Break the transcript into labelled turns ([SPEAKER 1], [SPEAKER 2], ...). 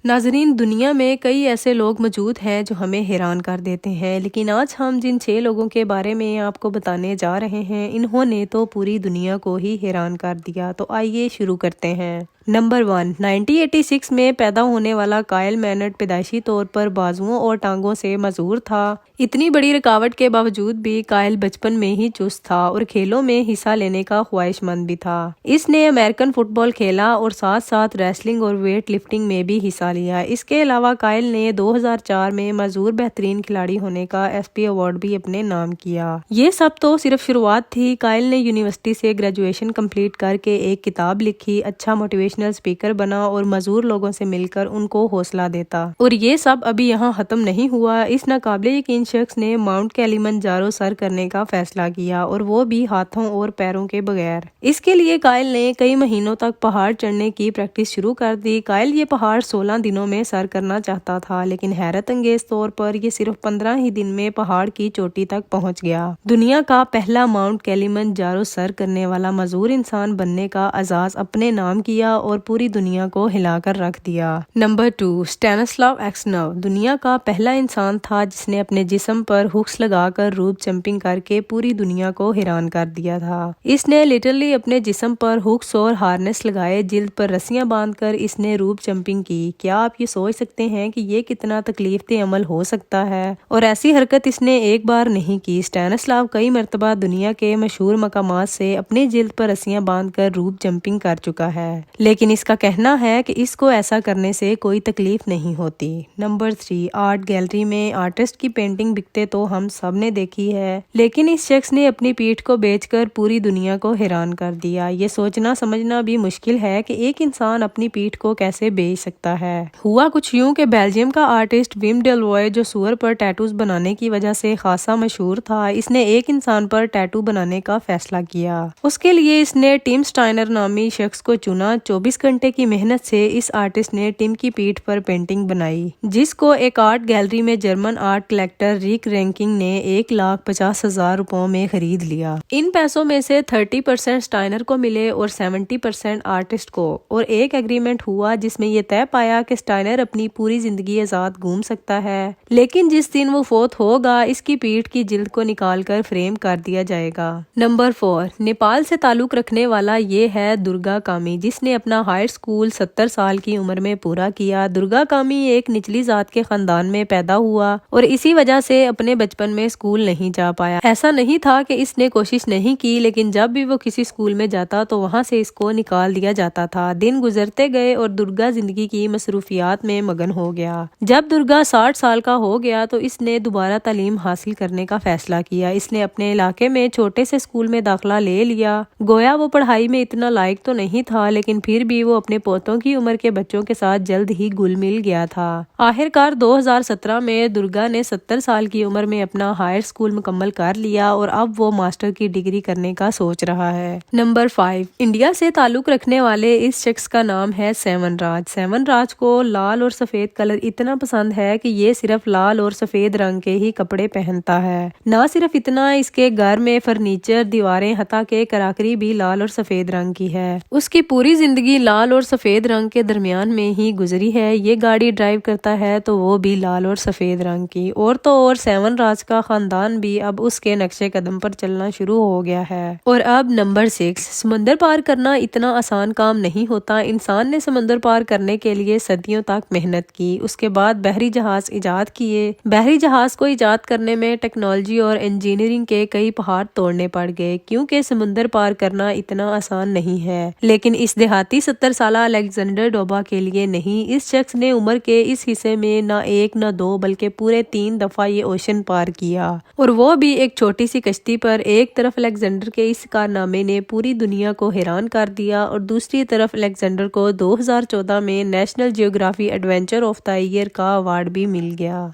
[SPEAKER 1] ناظرین، دنیا میں کئی ایسے لوگ موجود ہیں جو ہمیں حیران کر دیتے ہیں، لیکن آج ہم جن 6 لوگوں کے بارے میں آپ کو بتانے جا رہے ہیں، انہوں نے تو پوری دنیا کو ہی حیران کر دیا۔ تو آئیے شروع کرتے ہیں۔ نمبر 1، 1986 میں پیدا ہونے والا کائل مینٹ پیدائشی طور پر بازوؤں اور ٹانگوں سے معذور تھا۔ اتنی بڑی رکاوٹ کے باوجود بھی کائل بچپن میں ہی چست تھا اور کھیلوں میں حصہ لینے کا خواہش مند بھی تھا۔ اس نے امریکن فٹ بال کھیلا اور ساتھ ساتھ ریسلنگ اور ویٹ لفٹنگ میں بھی حصہ لیا۔ اس کے علاوہ کائل نے 2004 میں معذور بہترین کھلاڑی ہونے کا ایس پی ایوارڈ بھی اپنے نام کیا۔ یہ سب تو صرف شروعات تھی۔ کائل نے یونیورسٹی سے گریجویشن کمپلیٹ کر کے ایک کتاب لکھی، اچھا موٹیویشنل اسپیکر بنا اور معذور لوگوں سے مل کر ان کو حوصلہ دیتا۔ اور یہ سب ابھی یہاں ختم نہیں ہوا۔ اس ناقابل یقین شخص نے ماؤنٹ کلیمنجارو سر کرنے کا فیصلہ کیا، اور وہ بھی ہاتھوں اور پیروں کے بغیر۔ اس کے لیے کائل نے کئی مہینوں تک پہاڑ چڑھنے کی پریکٹس شروع کر دی۔ کائل یہ پہاڑ 16 دنوں میں سر کرنا چاہتا تھا، لیکن حیرت انگیز طور پر یہ صرف 15 ہی دن میں پہاڑ کی چوٹی تک پہنچ گیا۔ دنیا کا پہلا ماؤنٹ کلیمنجارو سر کرنے والا معذور انسان بننے کا اعزاز اپنے نام کیا اور پوری دنیا کو ہلا کر رکھ دیا۔ نمبر 2، اسٹینسلاو ایکسنو دنیا کا پہلا انسان تھا جس نے اپنے جسم پر ہکس لگا کر روپ جمپنگ کر کے پوری دنیا کو حیران کر دیا تھا۔ اس نے لٹرلی اپنے جسم پر ہکس اور ہارنس لگائے، جلد پر رسیاں باندھ کر اس نے روپ جمپنگ کی۔ کیا آپ یہ سوچ سکتے ہیں کہ یہ کتنا تکلیف دہ عمل ہو سکتا ہے؟ اور ایسی حرکت اس نے ایک بار نہیں کی۔ اسٹینسلاو کئی مرتبہ دنیا کے مشہور مقامات سے اپنی جلد پر رسیاں باندھ کر روپ جمپنگ کر چکا ہے، لیکن اس کا کہنا ہے کہ اس کو ایسا کرنے سے کوئی تکلیف نہیں ہوتی۔ نمبر 3، آرٹ گیلری میں آرٹسٹ کی پینٹنگ بکتے تو ہم سب نے دیکھی ہے، لیکن اس شخص نے اپنی پیٹھ کو بیچ کر پوری دنیا کو حیران کر دیا۔ یہ سوچنا سمجھنا بھی مشکل ہے کہ ایک انسان اپنی پیٹھ کو کیسے بیچ سکتا ہے۔ ہوا کچھ یوں کہ بیلجیم کا آرٹسٹ ویم ڈیلوائے، جو سور پر ٹیٹوز بنانے کی وجہ سے خاصا مشہور تھا، اس نے ایک انسان پر ٹیٹو بنانے کا فیصلہ کیا۔ اس کے لیے اس نے ٹم سٹائنر نامی شخص کو چنا۔ 24 گھنٹے کی محنت سے اس آرٹسٹ نے ٹم کی پیٹھ پر پینٹنگ بنائی، جس کو ایک آرٹ گیلری میں جرمن آرٹ کلیکٹر ریک رینکنگ نے 1,50,000 روپوں میں خرید لیا۔ ان پیسوں میں سے 30% سٹائنر کو ملے اور 70% آرٹسٹ کو، اور ایک ایگریمنٹ ہوا جس میں یہ طے پایا کہ سٹائنر اپنی پوری زندگی آزاد گھوم سکتا ہے، لیکن جس دن وہ فوت ہوگا اس کی پیٹھ کی جلد کو نکال کر فریم کر دیا جائے گا۔ نمبر 4، نیپال سے تعلق رکھنے والا یہ ہے درگا کامی، جس نے اپنا ہائر اسکول 70 سال کی عمر میں پورا کیا۔ درگا کامی ایک نچلی ذات کے خاندان میں پیدا ہوا اور اسی وجہ سے اپنے بچپن میں اسکول نہیں جا پایا۔ ایسا نہیں تھا کہ اس نے کوشش نہیں کی، لیکن جب بھی وہ کسی اسکول میں جاتا تو وہاں سے اس کو نکال دیا جاتا تھا۔ دن گزرتے گئے اور درگا زندگی کی مصروفیات میں مگن ہو گیا۔ جب درگا 60 سال کا ہو گیا تو اس نے دوبارہ تعلیم حاصل کرنے کا فیصلہ کیا۔ اس نے اپنے علاقے میں چھوٹے سے اسکول میں داخلہ لے لیا۔ گویا وہ پڑھائی میں اتنا لائق تو نہیں تھا، لیکن پھر بھی وہ اپنے پوتوں کی عمر کے بچوں کے ساتھ جلد ہی گل مل گیا تھا۔ آخرکار 2017 میں درگا نے 70 سال کی عمر میں اپنا ہائر اسکول مکمل کر لیا اور اب وہ ماسٹر کی ڈگری کرنے کا سوچ رہا ہے۔ نمبر 5، انڈیا سے تعلق رکھنے والے اس شخص کا نام ہے سیون راج۔ سیون راج کو لال اور سفید کلر اتنا پسند ہے کہ یہ صرف لال اور سفید رنگ کے ہی کپڑے پہنتا ہے۔ نہ صرف اتنا، اس کے گھر میں فرنیچر، دیواریں، حتیٰ کہ کراکری بھی لال اور سفید رنگ کی ہے۔ اس کی پوری زندگی لال اور سفید رنگ کے درمیان میں ہی گزری ہے۔ یہ گاڑی ڈرائیو کرتا ہے تو وہ بھی لال اور سفید رنگ کی۔ اور تو اور سیون راج کا خاندان بھی اب اس کے نقش قدم پر چلنا شروع ہو گیا ہے۔ اور اب نمبر 6، سمندر پار کرنا اتنا آسان کام نہیں ہوتا۔ انسان نے سمندر پار کرنے کے لیے صدیوں تک محنت کی۔ اس کے بعد بحری جہاز ایجاد کیے۔ بحری جہاز کو ایجاد کرنے میں ٹیکنالوجی اور انجینئرنگ کے کئی پہاڑ توڑنے پڑ گئے، کیونکہ سمندر پار کرنا اتنا آسان نہیں ہے۔ لیکن اس دیہاتی 70 سالہ الیگزینڈر ڈوبا کے لیے نہیں۔ اس شخص نے عمر کے اس حصے میں نہ ایک نہ دو بلکہ پورے 3 دفعہ یہ اوشن پار کیا، اور وہ بھی ایک چھوٹی سی کشتی پر۔ ایک طرف الیگزینڈر کے اس کارنامے نے پوری دنیا کو حیران کر دیا، اور دوسری طرف الیگزینڈر کو 2014 میں National Geographic Adventure of the Year کا ایوارڈ بھی مل گیا۔